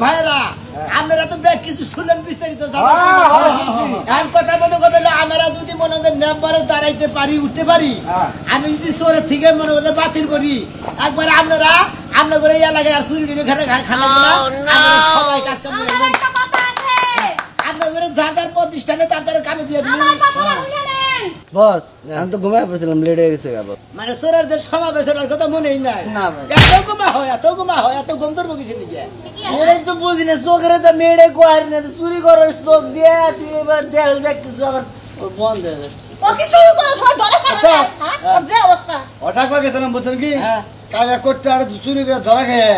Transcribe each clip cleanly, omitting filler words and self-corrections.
ভাইরা আপনারা তো বেশ কিছু শুনলেন বিস্তারিত কথা বলতে কথা আমরা যদি মনে করেন মেম্বারে দাঁড়াইতে পারি উঠতে পারি আমি যদি চোরের থেকে মনে করেন বাতিল করি একবার আপনারা আপনাদের এই এলাকায় আর চুরি খানা সবাই কাজ কাম আপনাদের যার প্রতিষ্ঠানে তাদের কামে দিয়ে দিন বস আমি তো ঘুমায় পড়ছিলাম লেট হয়ে গেছে গাবো মানে চোরের সমাবেশের কথা মনেই নাই না ভাই এত ঘুমা হয় এত ঘুম ধরবো কিছু নিয়ে এটাই তো বুঝি না চোখের তো মেয়েরে কোয়ার না চুরি করো চোখ দিয়ে তুই এবার দেখ কিছু আবার বন্ধ হয়ে যাবে ও কি চুরি করো সব ধরে পাচ্ছে হ্যাঁ যে অবস্থা হঠাৎ করে গেছিলাম বুঝছেন কি কাজ করতে আর চুরি করে ধরা খেয়ে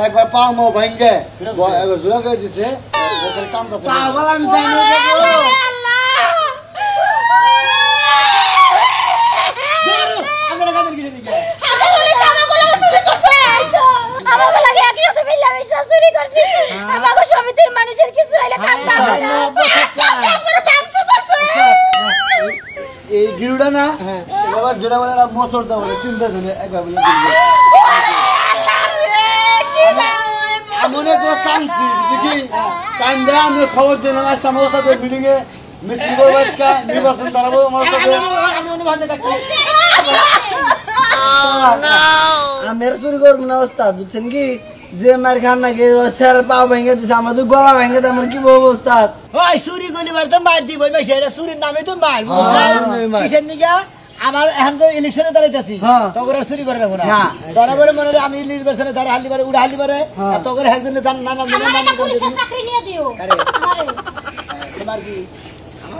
একবার পা মো ভাঙ্গে একবার জোড়া করে দিছে ওদের কাম করতে পাগল আমি জানি না আমরা কাদের কিছু নিয়ে হাজারুলি কামাগুলো চুরি করছে আমাকে লাগে একই সাথে মিলামিশা চুরি করছি আমাকে সমিতির মানুষের কিছু হইলে কান্দা হবে না একবার ব্যাংচুর করছে এই গিরুটা না এবার জোড়া বলে মোচর দাও বলে চিন্তা করে একবার বলে মনে তো কাঁদছি দেখি কান্দে আমি খবর দিলাম আসছে আমার সাথে বিল্ডিং এ মিছিল করবো আজকে নির্বাচন দাঁড়াবো আমার সাথে আমি চুরি করবো না ওস্তাদ বুঝছেন কি যে মার খান নাকি স্যার পা ভেঙে দিছে আমার তো গলা ভেঙে দিয়ে আমার কি বলবো ওস্তাদ ওই চুরি গলিবার তো মার দিব সেটা চুরির নামে তো মার কিসের নিকা আমার এখন তো ইলেকশনে দাঁড়াইতেছি তখন আর চুরি করে নেবো না ধরা করে মনে হয় আমি নির্বাচনে দাঁড়া হালি পারে উড়া হালি পারে তখন একজনে নানা আমারে পুলিশের চাকরি নিয়ে দিও আমারে তোমার কি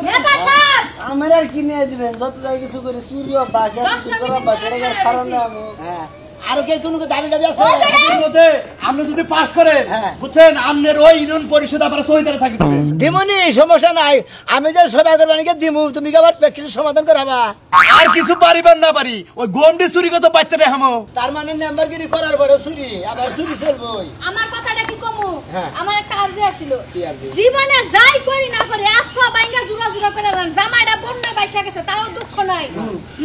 নেতা সাহেব আমার আর কি নিয়ে দিবেন যত যাই কিছু করে চুরি বাসা কারণ আরো কে কোনো দাবি দাবি আছে আপনি যদি পাস করেন বুঝছেন আপনার ওই ইউনিয়ন পরিষদ আবার সহিদারে চাকরি দিবেন দিমুনি সমস্যা নাই আমি যে সবাই করবানিকে দিমু তুমি কি আবার কিছু সমাধান করাবা আর কিছু পারিবেন না পারি ওই গন্ডি চুরি কত পাইতে দেখামো তার মানে নাম্বারগিরি করার পরে চুরি আবার চুরি চলবই আমার কথাটা কি কমু আমার একটা আরজি আছিল জীবনে যাই করি না করে আত্মা বাইঙ্গা জুরা জুরা করে জামাইটা বন্যা বাইসা গেছে তাও দুঃখ নাই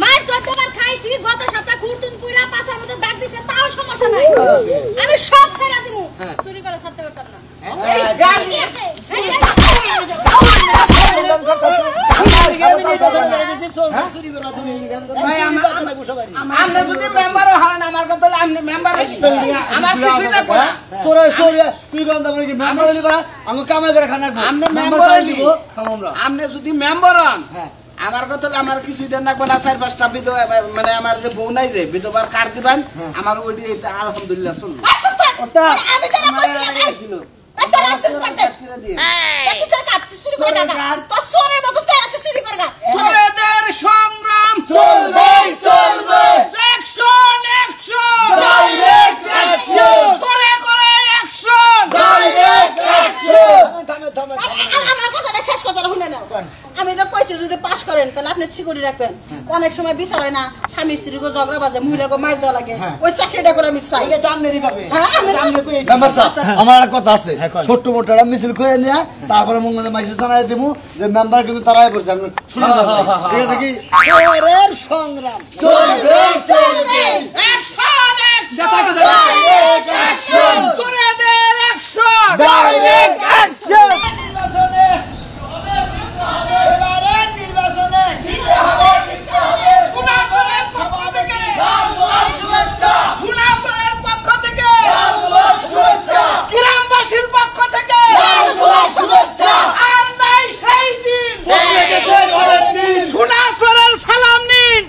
মার 14 বার খাইছি গত সপ্তাহ কুরতুন পুরা পাছার মধ্যে দাগ দিছে তাও সমস্যা নাই আমি সব ছেড়ে দিমু চুরি করে ছাড়তে পারতাম না গাল দিয়েছে চুরি করবা তুমি আমরা যদি মেম্বার হন আমার কথা আমি মেম্বার আমার কিছু না করা তোরা চুরি করেন তারপরে কি মেম্বার হলি করা আমি কামাই করে খানা আমরা মেম্বার হইলি আমরা যদি মেম্বার হন আমার কথা আমার কিছু দেন না কোনা 4-5টা বিধবা মানে আমার যে বউ নাই রে বিধবার কার্ড দিবেন আমার ওইটি আলহামদুলিল্লাহ চলবে ওস্তাদ আমি জানা বসছিল এটা রাখছিস কাটে কি চার কাট চুরি করে না তো সোরের মতো চার চুরি করে না সোরেদের সংগ্রাম চলবে চলবে অ্যাকশন অ্যাকশন ডাইরেক্ট অ্যাকশন করে করে অ্যাকশন ডাইরেক্ট অ্যাকশন আমার কথাটা শেষ কথা শুনে নাও আমি তো কইছি যদি পাস করেন তাহলে আপনি সিকিউরিটি রাখবেন অনেক সময় বিচার হয় না স্বামী স্ত্রীকে ঝগড়া বাজে মহিলাকে মার দেওয়া লাগে ওই চাকরিটা করে আমি চাই এটা জামনেরই পাবে আমার একটা কথা আছে ছোট্ট মোটা মিছিল করে নিয়ে তারপরে মঙ্গল মাইসে থানায় দেবো যে মেম্বার কিন্তু তারাই বসছে আমি শুনে ঠিক আছে কি চোরের সংগ্রাম চলবে চলবে অ্যাকশন অ্যাকশন সোরেদের অ্যাকশন ডাইরেক্ট অ্যাকশন নির্বাচনে সুনাপুরের পক্ষ থেকে সুনাপুরের পক্ষ থেকে গ্রামবাসীর পক্ষ থেকে আর নাই সেই দিন সুনাপুরের সালাম নিন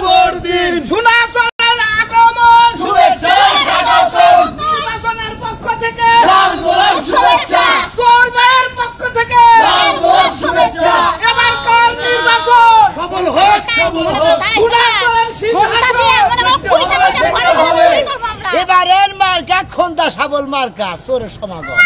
ভোট দিন সুনাপুরের আগমন শুভেচ্ছা স্বাগত নির্বাচনের পক্ষ থেকে শুভেচ্ছা চোর ভাইয়ের পক্ষ থেকে শুভেচ্ছা এবার কার নির্বাচন সফল হোক সুনাপুরের এবারের মার্কা খন্দা সাবল মার্কা চোরের সমাগম।